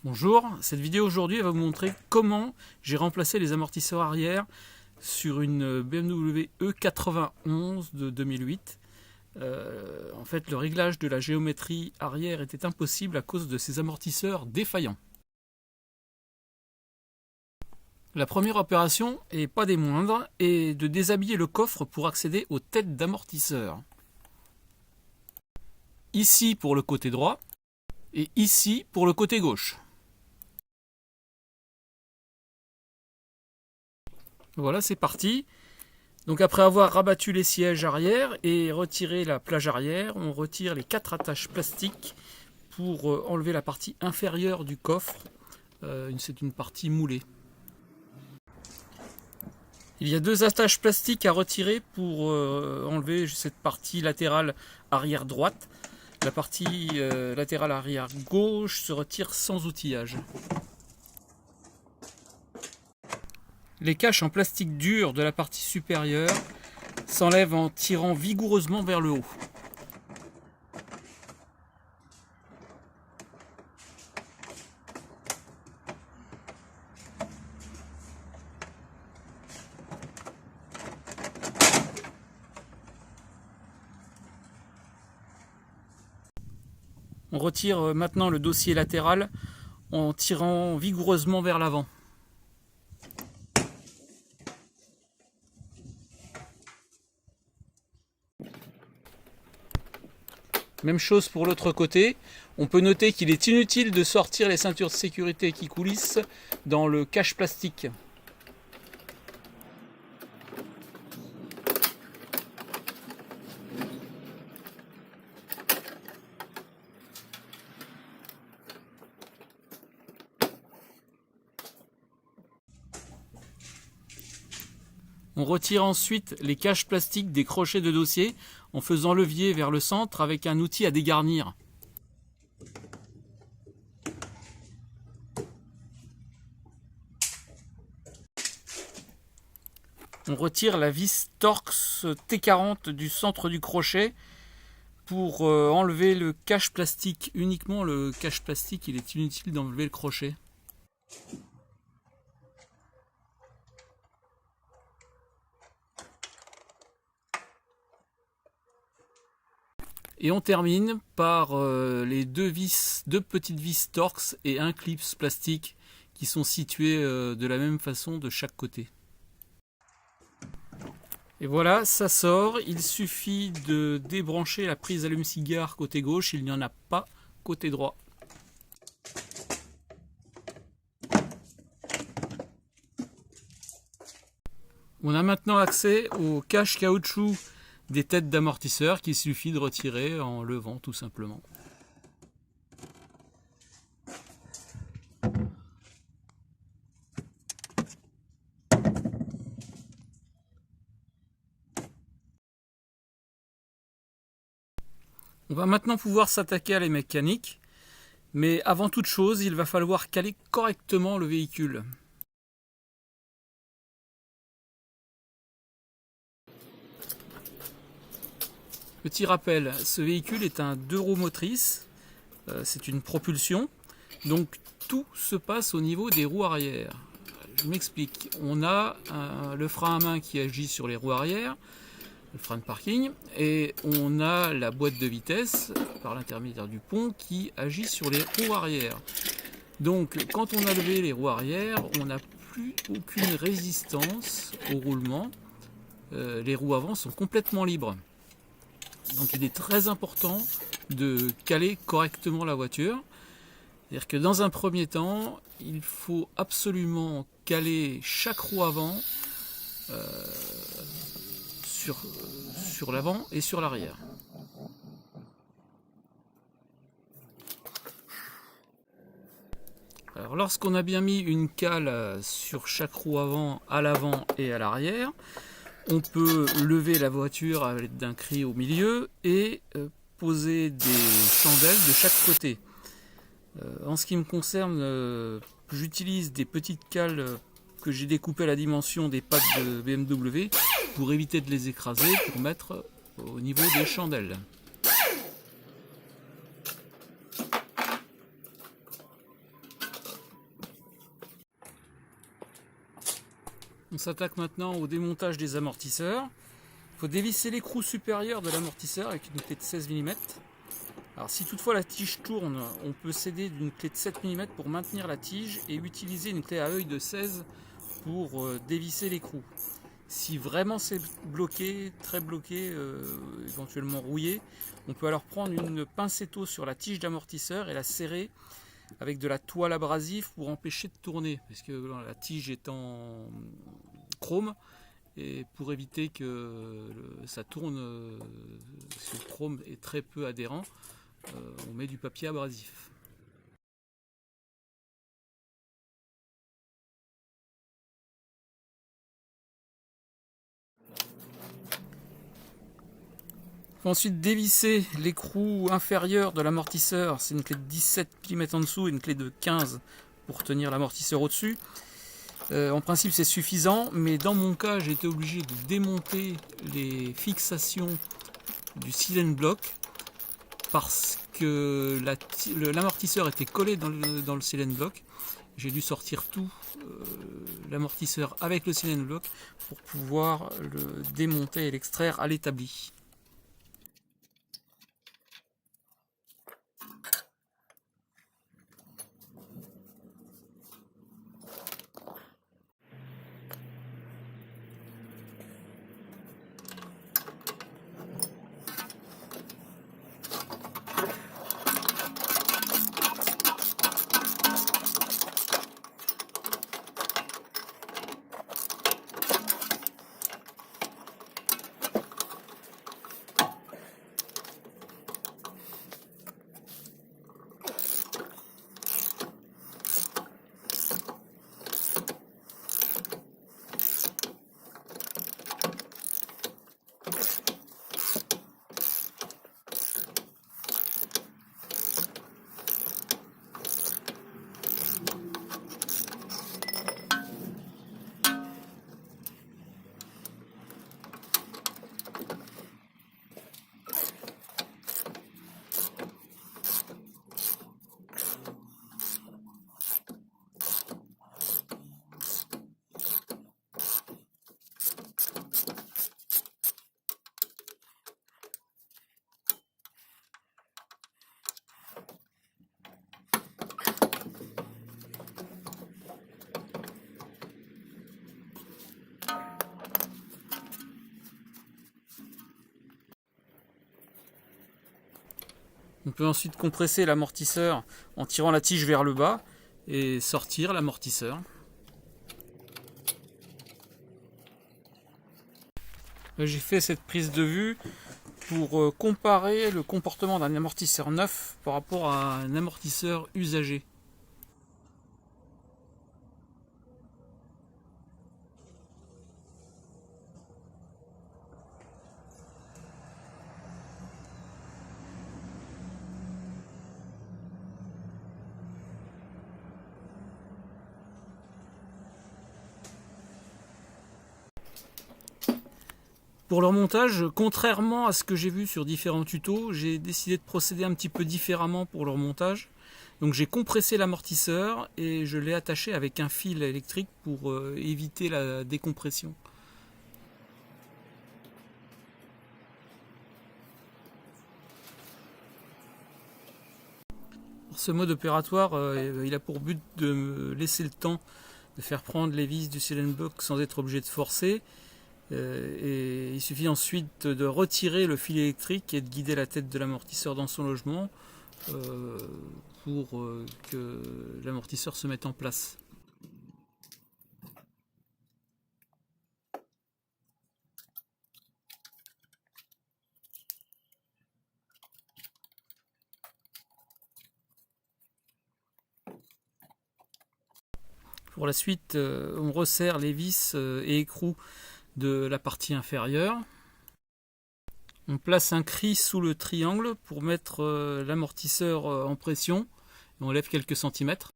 Bonjour, cette vidéo aujourd'hui va vous montrer comment j'ai remplacé les amortisseurs arrière sur une BMW E91 de 2008. En fait, le réglage de la géométrie arrière était impossible à cause de ces amortisseurs défaillants. La première opération, et pas des moindres, est de déshabiller le coffre pour accéder aux têtes d'amortisseurs. Ici pour le côté droit et ici pour le côté gauche. Voilà, c'est parti. Donc après avoir rabattu les sièges arrière et retiré la plage arrière, on retire les 4 attaches plastiques pour enlever la partie inférieure du coffre. C'est une partie moulée. Il y a 2 attaches plastiques à retirer pour enlever cette partie latérale arrière droite. La partie latérale arrière gauche se retire sans outillage. Les caches en plastique dur de la partie supérieure s'enlèvent en tirant vigoureusement vers le haut. On retire maintenant le dossier latéral en tirant vigoureusement vers l'avant. Même chose pour l'autre côté. On peut noter qu'il est inutile de sortir les ceintures de sécurité qui coulissent dans le cache plastique. On retire ensuite les caches plastiques des crochets de dossier en faisant levier vers le centre avec un outil à dégarnir. On retire la vis Torx T40 du centre du crochet pour enlever le cache plastique. Uniquement le cache plastique, il est inutile d'enlever le crochet. Et on termine par les deux petites vis Torx et un clips plastique qui sont situés de la même façon de chaque côté. Et voilà, ça sort. Il suffit de débrancher la prise allume-cigare côté gauche, il n'y en a pas côté droit. On a maintenant accès au cache caoutchouc des têtes d'amortisseurs qu'il suffit de retirer en levant tout simplement. On va maintenant pouvoir s'attaquer à la mécanique, mais avant toute chose, il va falloir caler correctement le véhicule. Petit rappel, ce véhicule est un 2 roues motrices, c'est une propulsion, donc tout se passe au niveau des roues arrière. Je m'explique, on a le frein à main qui agit sur les roues arrière, le frein de parking, et on a la boîte de vitesse par l'intermédiaire du pont qui agit sur les roues arrière. Donc quand on a levé les roues arrière, on n'a plus aucune résistance au roulement, les roues avant sont complètement libres. Donc il est très important de caler correctement la voiture. C'est-à-dire que dans un premier temps, il faut absolument caler chaque roue avant sur l'avant et sur l'arrière. Alors lorsqu'on a bien mis une cale sur chaque roue avant, à l'avant et à l'arrière, on peut lever la voiture à l'aide d'un cri au milieu et poser des chandelles de chaque côté. En ce qui me concerne, j'utilise des petites cales que j'ai découpées à la dimension des pattes de BMW pour éviter de les écraser, pour mettre au niveau des chandelles. On s'attaque maintenant au démontage des amortisseurs. Il faut dévisser l'écrou supérieur de l'amortisseur avec une clé de 16 mm. Alors si toutefois la tige tourne, on peut s'aider d'une clé de 7 mm pour maintenir la tige et utiliser une clé à œil de 16 pour dévisser l'écrou. Si vraiment c'est bloqué, très bloqué, éventuellement rouillé, on peut alors prendre une pincetto sur la tige d'amortisseur et la serrer avec de la toile abrasive pour empêcher de tourner, parce que la tige est en chrome, et pour éviter que ça tourne, ce chrome est très peu adhérent, on met du papier abrasif. Il faut ensuite dévisser l'écrou inférieur de l'amortisseur, c'est une clé de 17 mm en dessous et une clé de 15 pour tenir l'amortisseur au-dessus. En principe c'est suffisant, mais dans mon cas j'ai été obligé de démonter les fixations du silent block parce que l'amortisseur était collé dans le silent block. J'ai dû sortir tout l'amortisseur avec le silent block pour pouvoir le démonter et l'extraire à l'établi. On peut ensuite compresser l'amortisseur en tirant la tige vers le bas et sortir l'amortisseur. J'ai fait cette prise de vue pour comparer le comportement d'un amortisseur neuf par rapport à un amortisseur usagé. Pour leur montage, contrairement à ce que j'ai vu sur différents tutos, j'ai décidé de procéder un petit peu différemment pour leur montage. Donc j'ai compressé l'amortisseur et je l'ai attaché avec un fil électrique pour éviter la décompression. Ce mode opératoire, il a pour but de me laisser le temps de faire prendre les vis du silent block sans être obligé de forcer. Et il suffit ensuite de retirer le fil électrique et de guider la tête de l'amortisseur dans son logement pour que l'amortisseur se mette en place. Pour la suite, on resserre les vis et écrous de la partie inférieure. On place un cri sous le triangle pour mettre l'amortisseur en pression. On lève quelques centimètres.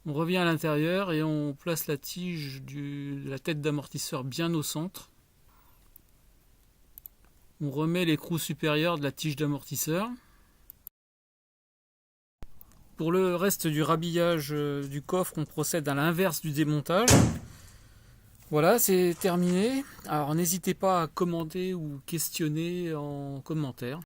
On revient à l'intérieur et on place la tige de la tête d'amortisseur bien au centre. On remet l'écrou supérieur de la tige d'amortisseur. Pour le reste du rhabillage du coffre, on procède à l'inverse du démontage. Voilà, c'est terminé. Alors n'hésitez pas à commenter ou questionner en commentaire.